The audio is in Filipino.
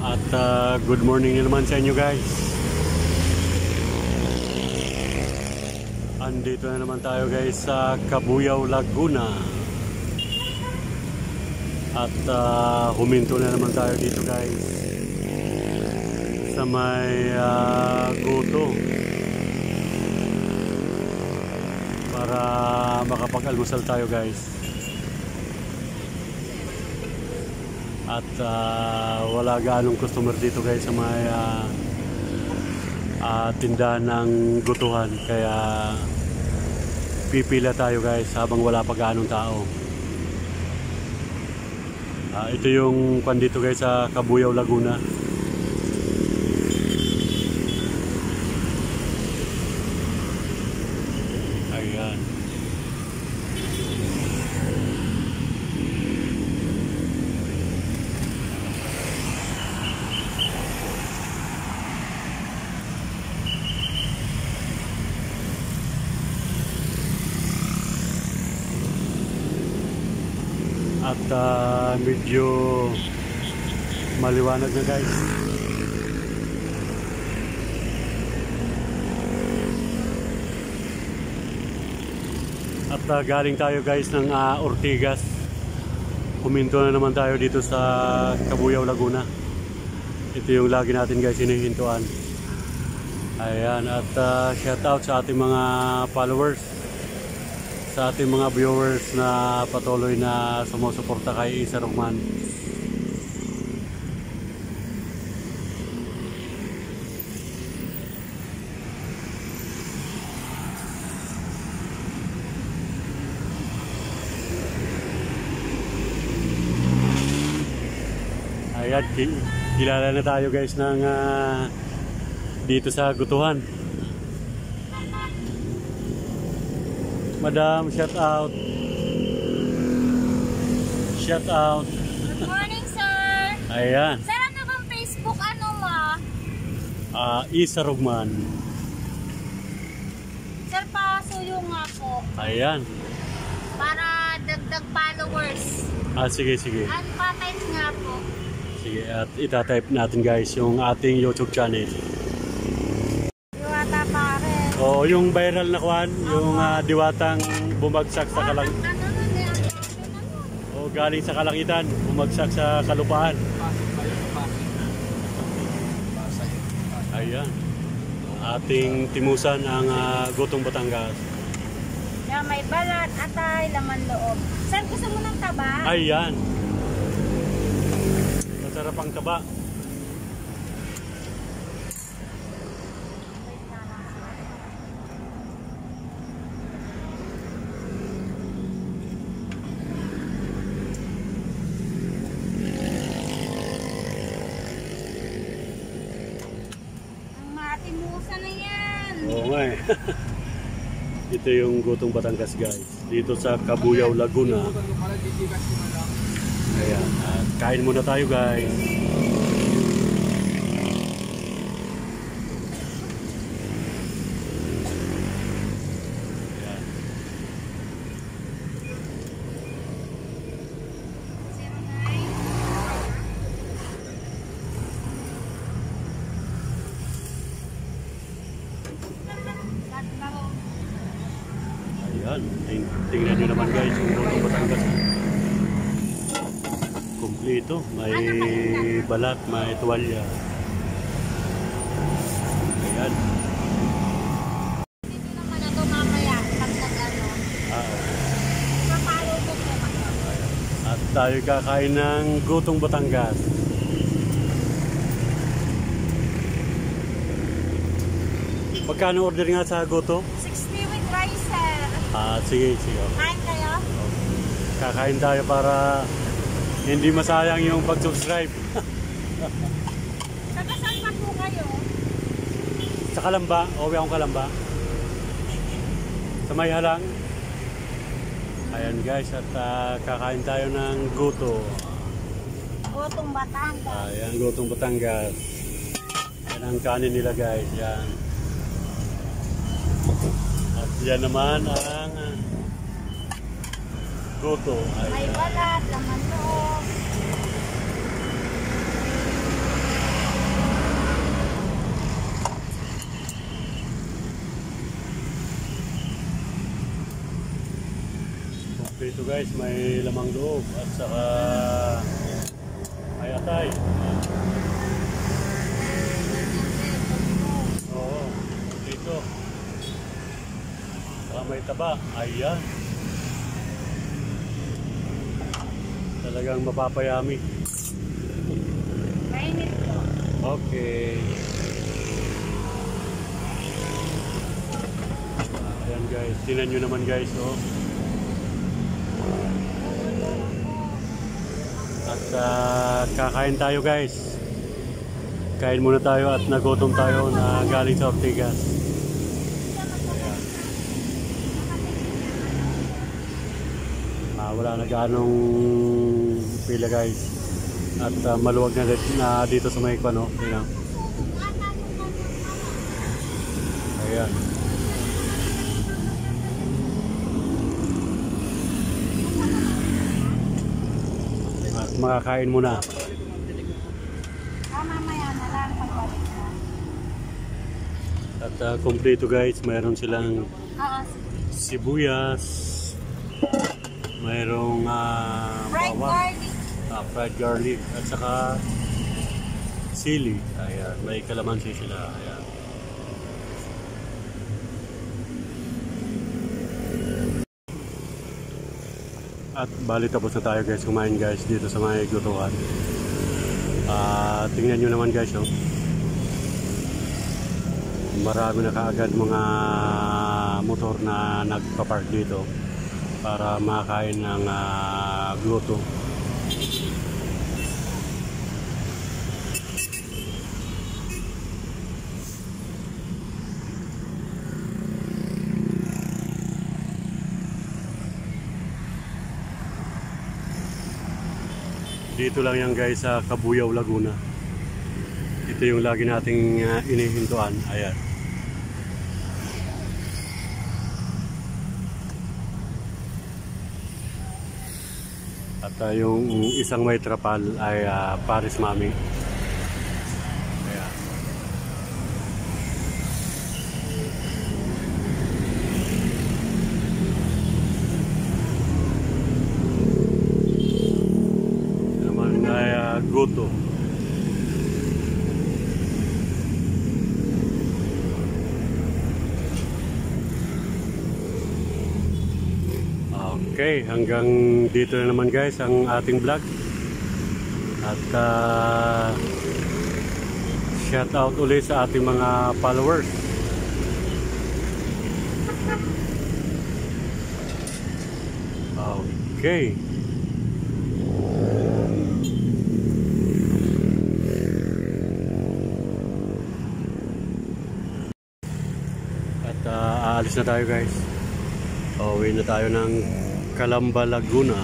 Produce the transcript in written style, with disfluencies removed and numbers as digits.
At good morning naman sa inyo guys. Andito na naman tayo guys sa Cabuyao, Laguna. At huminto na naman tayo dito guys sa may Goto para makapag-almusal tayo guys. At wala ganong customer dito guys sa may tindahan ng gutuhan, kaya pipila tayo guys habang wala pa ganong tao. Ito yung kwan dito guys sa Cabuyao, Laguna. Ayan. At medyo maliwanag na guys. At galing tayo guys ng Ortigas. Huminto na naman tayo dito sa Cabuyao, Laguna. Ito yung lagi natin guys hinihintuan. Ayan, at shout out sa ating mga followers, sa ating mga viewers na patuloy na sumusuporta kay Isa Rugman. Ayan, kilala na tayo guys ng dito sa gutuhan. Madam, shout out. Shout out. Good morning, sir. Ayan. Sir, ano bang Facebook? Ano mo? Isa Rugman. Sir, pasuyo nga po. Ayan. Para dagdag followers. Sige, sige. Ano pa-type nga po? Sige, at itatype natin guys yung ating YouTube channel. Diwata pare. O, yung viral na kwan, yung diwatang bumagsak sa kalangitan. O, galing sa kalangitan, bumagsak sa kalupaan. Ayan. Ating timusan ang Gotong Batangas. Yeah, may balat, atay, laman loob. Sir, gusto mo ng taba? Ayan. Masarap ang taba. Timusa na yan. Oo nga eh. Ito yung Gotong Batangas guys. Dito sa Cabuyao, Laguna. Ayan. At kain muna tayo guys. Ayan, tingnan nyo naman guys yung Gotong Batangas. Kompleto, may balat, may tuwalya. Ayan. Dito naman ito mamaya, pag nag-ano. Papalo ko po. At tayo kakain ng Gotong Batangas. Magkano order nga sa Goto? 60 with rice, sir. Sige, sige. Kain kayo? Kakain tayo para hindi masayang yung pag-subscribe. Saan pa po kayo? Sa Kalamba, uwi akong Kalamba. Sa may halang. Ayan guys, at kakain tayo ng Goto. Gotong Batangas. Ayan, Gotong Batangas. Yan ang kanin nila guys, yan. At yan naman ang Goto. May balat, laman loob. Dito guys, may lamang loob at saka may atay. Oo, dito. Saka may taba. Ayan. Talagang mapapayami. Mainit po. Okay. Ayan guys, tinan nyo naman guys, oh. At kakain tayo guys. Kain muna tayo at nagutom tayo na galing sa Ortigas. Ayan. Wala na ganong pila guys. At maluwag na dito sa may pano. Ayan. Ayan. At makakain muna. Mamaya na lang pagbalik na. At kompleto guys, mayroon silang Oo. sibuyas, mayroong Fried bawang, garlic. fried garlic, at saka sili. Ayan, may kalamansi sila. Ayan. At bali tapos na tayo guys, kumain guys dito sa may glutuan. Tingnan nyo naman guys, no? Marami na kaagad mga motor na nagpa-park dito para makain ng gluto. Dito lang yan guys sa Cabuyao, Laguna. Ito yung lagi nating inihintuan. Ayan. At yung isang may trapal ay Paris Mami. Ayan. Naman ay Goto. Okay, hanggang dito na naman guys ang ating vlog. At shout out ulit sa ating mga followers. Okay. At aalis na tayo guys. Uwi na tayo ng Calamba, Laguna.